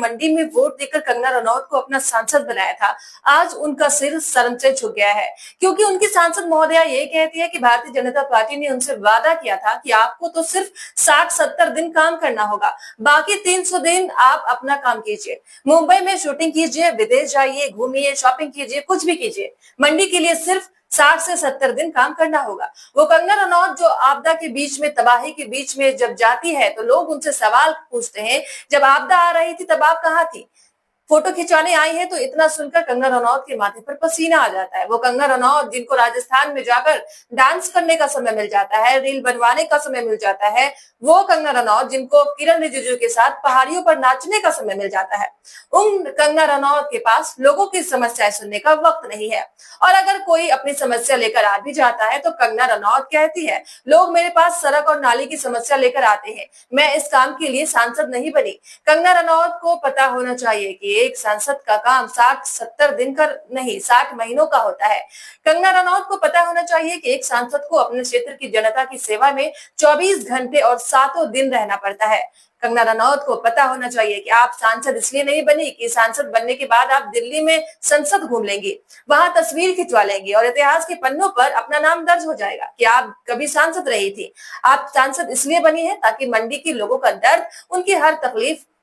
मंडी में वोट देकर कंगना रनौत को अपना सांसद बनाया था, आज उनका सिर शर्म से झुक गया है। क्योंकि उनकी सांसद महोदया ये कहती है कि भारतीय जनता पार्टी ने उनसे वादा किया था कि आपको तो सिर्फ 60-70 दिन काम करना होगा, बाकी 300 दिन आप अपना काम कीजिए, मुंबई में शूटिंग कीजिए, विदेश जाइए, घूमिए, शॉपिंग कीजिए, कुछ भी कीजिए, मंडी के लिए सिर्फ 60 से 70 दिन काम करना होगा। वो कंगना रनौत जो आपदा के बीच में, तबाही के बीच में जब जाती है तो लोग उनसे सवाल पूछते हैं, जब आपदा आ रही थी तब आप कहाँ थी? फोटो खिंचवाने आई है तो इतना सुनकर कंगना रनौत के माथे पर पसीना आ जाता है। वो कंगना रनौत जिनको राजस्थान में जाकर डांस करने का समय मिल जाता है, रील बनवाने का समय मिल जाता है, वो कंगना रनौत जिनको किरण रिजिजू के साथ पहाड़ियों पर नाचने का समय मिल जाता है, उन कंगना रनौत के पास लोगों की समस्याएं सुनने का वक्त नहीं है। और अगर कोई अपनी समस्या लेकर आ भी जाता है तो कंगना रनौत कहती है, लोग मेरे पास सड़क और नाली की समस्या लेकर आते हैं, मैं इस काम के लिए सांसद नहीं बनी। कंगना रनौत को पता होना चाहिए कि एक सांसद का काम 60-70 दिन का नहीं, 60 महीनों का होता है। कंगना रनौत को पता होना चाहिए कि एक सांसद को अपने क्षेत्र की जनता की सेवा में 24 घंटे और 7 दिन रहना पड़ता है। कंगना रनौत को पता होना चाहिए कि आप सांसद इसलिए नहीं बनी कि सांसद बनने के बाद आप दिल्ली में संसद घूम लेंगे, वहां तस्वीर खिंचवा लेंगे और इतिहास के पन्नों पर अपना नाम दर्ज हो जाएगा कि आप कभी सांसद रही थी। आप सांसद इसलिए बनी है ताकि मंडी के लोगों का दर्द,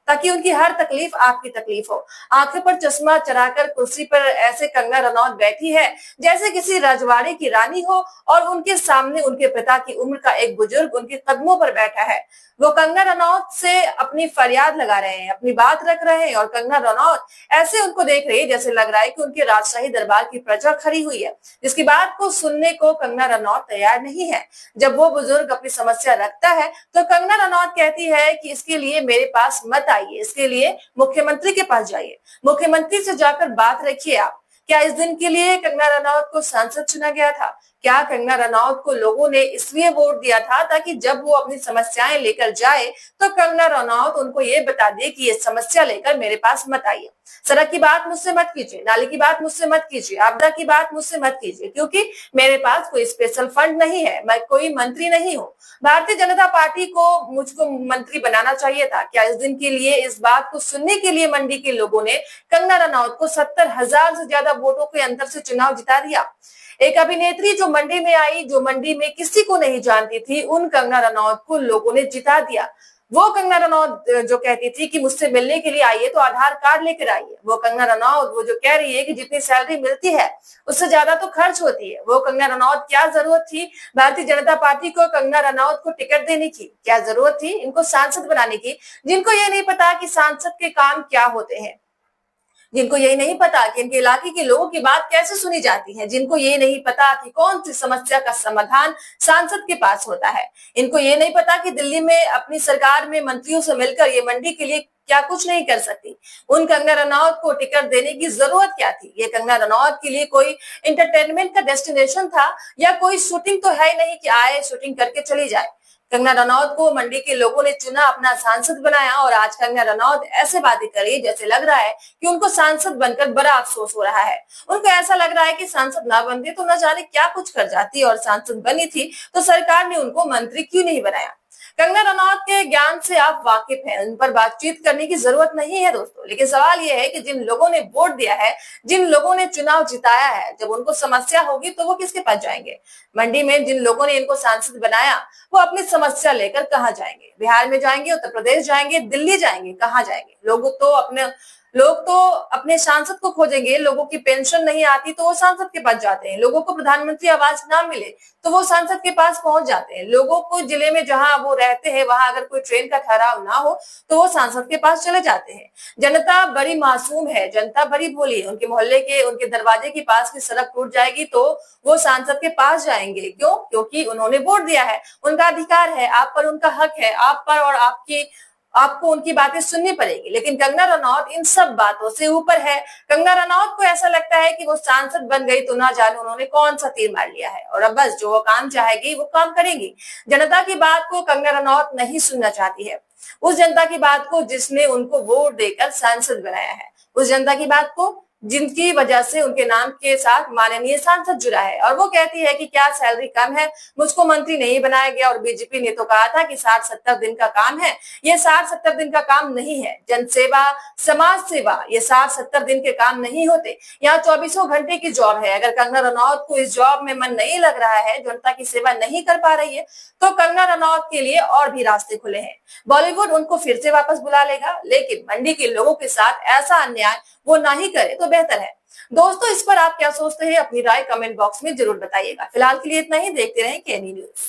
ताकि उनकी हर तकलीफ आपकी तकलीफ हो। आंखें पर चश्मा चढ़ाकर कुर्सी पर ऐसे कंगना रनौत बैठी है जैसे किसी रजवाड़े की रानी हो और उनके सामने उनके पिता की उम्र का एक बुजुर्ग उनके कदमों पर बैठा है। वो कंगना रनौत से अपनी फरियाद लगा रहे हैं, अपनी बात रख रहे हैं और कंगना रनौत ऐसे उनको देख रही है जैसे लग रहा है कि उनके राजशाही दरबार की प्रजा खड़ी हुई है, जिसकी बात को सुनने को कंगना रनौत तैयार नहीं है। जब वो बुजुर्ग अपनी समस्या रखता है तो कंगना रनौत कहती है कि इसके लिए मेरे पास मत आइए, इसके लिए मुख्यमंत्री के पास जाइए, मुख्यमंत्री से जाकर बात रखिए। आप क्या इस दिन के लिए कंगना रनौत को सांसद चुना गया था? क्या कंगना रनौत को लोगों ने इसलिए वोट दिया था ताकि जब वो अपनी समस्याएं लेकर जाए तो कंगना रनौत उनको ये बता दे कि ये समस्या लेकर मेरे पास मत आइए, सड़क की बात मुझसे मत कीजिए, नाली की बात मुझसे मत कीजिए, आपदा की बात मुझसे मत कीजिए, क्योंकि मेरे पास कोई स्पेशल फंड नहीं है, मैं कोई मंत्री नहीं हूँ। भारतीय जनता पार्टी को मुझको मंत्री बनाना चाहिए था। क्या इस दिन के लिए, इस बात को सुनने के लिए मंडी के लोगों ने कंगना रनौत को 70,000 से ज्यादा वोटों के अंतर से चुनाव जिता दिया? एक अभिनेत्री जो मंडी में आई, जो मंडी में किसी को नहीं जानती थी, उन कंगना रनौत को लोगों ने जिता दिया। वो कंगना रनौत जो कहती थी कि मुझसे मिलने के लिए आइए तो आधार कार्ड लेकर आइए, वो कंगना रनौत वो जो कह रही है कि जितनी सैलरी मिलती है उससे ज्यादा तो खर्च होती है, वो कंगना रनौत क्या जरूरत थी भारतीय जनता पार्टी को कंगना रनौत को टिकट देने की? क्या जरूरत थी इनको सांसद बनाने की, जिनको ये नहीं पता कि सांसद के काम क्या होते हैं, जिनको ये नहीं पता कि इनके इलाके के लोगों की बात कैसे सुनी जाती है, जिनको ये नहीं पता कि कौन सी समस्या का समाधान सांसद के पास होता है, इनको ये नहीं पता कि दिल्ली में अपनी सरकार में मंत्रियों से मिलकर ये मंडी के लिए क्या कुछ नहीं कर सकती। उन कंगना रनौत को टिकट देने की जरूरत क्या थी? ये कंगना रनौत के लिए कोई एंटरटेनमेंट का डेस्टिनेशन था या कोई शूटिंग तो है नहीं कि आए शूटिंग करके चली जाए। कंगना रनौत को मंडी के लोगों ने चुना, अपना सांसद बनाया और आज कंगना रनौत ऐसे बातें करी जैसे लग रहा है कि उनको सांसद बनकर बड़ा अफसोस हो रहा है। उनको ऐसा लग रहा है कि सांसद ना बनती तो न जाने क्या कुछ कर जाती और सांसद बनी थी तो सरकार ने उनको मंत्री क्यों नहीं बनाया। कंगना रनौत के ज्ञान से आप वाकिफ हैं, उन पर बातचीत करने की जरूरत नहीं है दोस्तों, लेकिन सवाल यह है कि जिन लोगों ने वोट दिया है, जिन लोगों ने चुनाव जिताया है, जब उनको समस्या होगी तो वो किसके पास जाएंगे? मंडी में जिन लोगों ने इनको सांसद बनाया वो अपनी समस्या लेकर कहाँ जाएंगे? बिहार में जाएंगे, उत्तर प्रदेश जाएंगे, दिल्ली जाएंगे, कहाँ जाएंगे? लोग तो अपने सांसद को खोजेंगे। लोगों की पेंशन नहीं आती तो वो सांसद के पास जाते हैं, लोगों को प्रधानमंत्री आवास ना मिले तो वो सांसद के पास पहुंच जाते हैं, लोगों को जिले में जहां वो रहते हैं वहां अगर कोई ट्रेन का ठहराव ना हो तो वो सांसद के पास चले जाते हैं। जनता बड़ी मासूम है, जनता बड़ी भोली है, उनके मोहल्ले के, उनके दरवाजे के पास की सड़क टूट जाएगी तो वो सांसद के पास जाएंगे। क्यों? क्योंकि उन्होंने वोट दिया है, उनका अधिकार है, आप पर उनका हक है, आप पर और आपको उनकी बातें सुननी पड़ेगी। लेकिन कंगना रनौत इन सब बातों से ऊपर है। कंगना रनौत को ऐसा लगता है कि वो सांसद बन गई तो ना जाने उन्होंने कौन सा तीर मार लिया है और अब बस जो वो काम चाहेगी वो काम करेंगी। जनता की बात को कंगना रनौत नहीं सुनना चाहती है, उस जनता की बात को जिसने उनको वोट देकर सांसद बनाया है, उस जनता की बात को जिनकी वजह से उनके नाम के साथ माननीय सांसद जुड़ा है। और वो कहती है कि क्या सैलरी कम है, मुझको मंत्री नहीं बनाया गया। और बीजेपी ने तो कहा था कि 60-70 दिन का काम है। ये 60-70 दिन का काम नहीं है। जनसेवा, समाज सेवा, ये 60-70 दिन के काम नहीं होते। यहाँ 24 घंटे की जॉब है। अगर कंगना रनौत को इस जॉब में मन नहीं लग रहा है, जनता की सेवा नहीं कर पा रही है, तो कंगना रनौत के लिए और भी रास्ते खुले हैं। बॉलीवुड उनको फिर से वापस बुला लेगा, लेकिन मंडी के लोगों के साथ ऐसा अन्याय वो ना ही करे तो बेहतर है। दोस्तों, इस पर आप क्या सोचते हैं? अपनी राय कमेंट बॉक्स में जरूर बताइएगा। फिलहाल के लिए इतना ही। देखते रहें केनी न्यूज।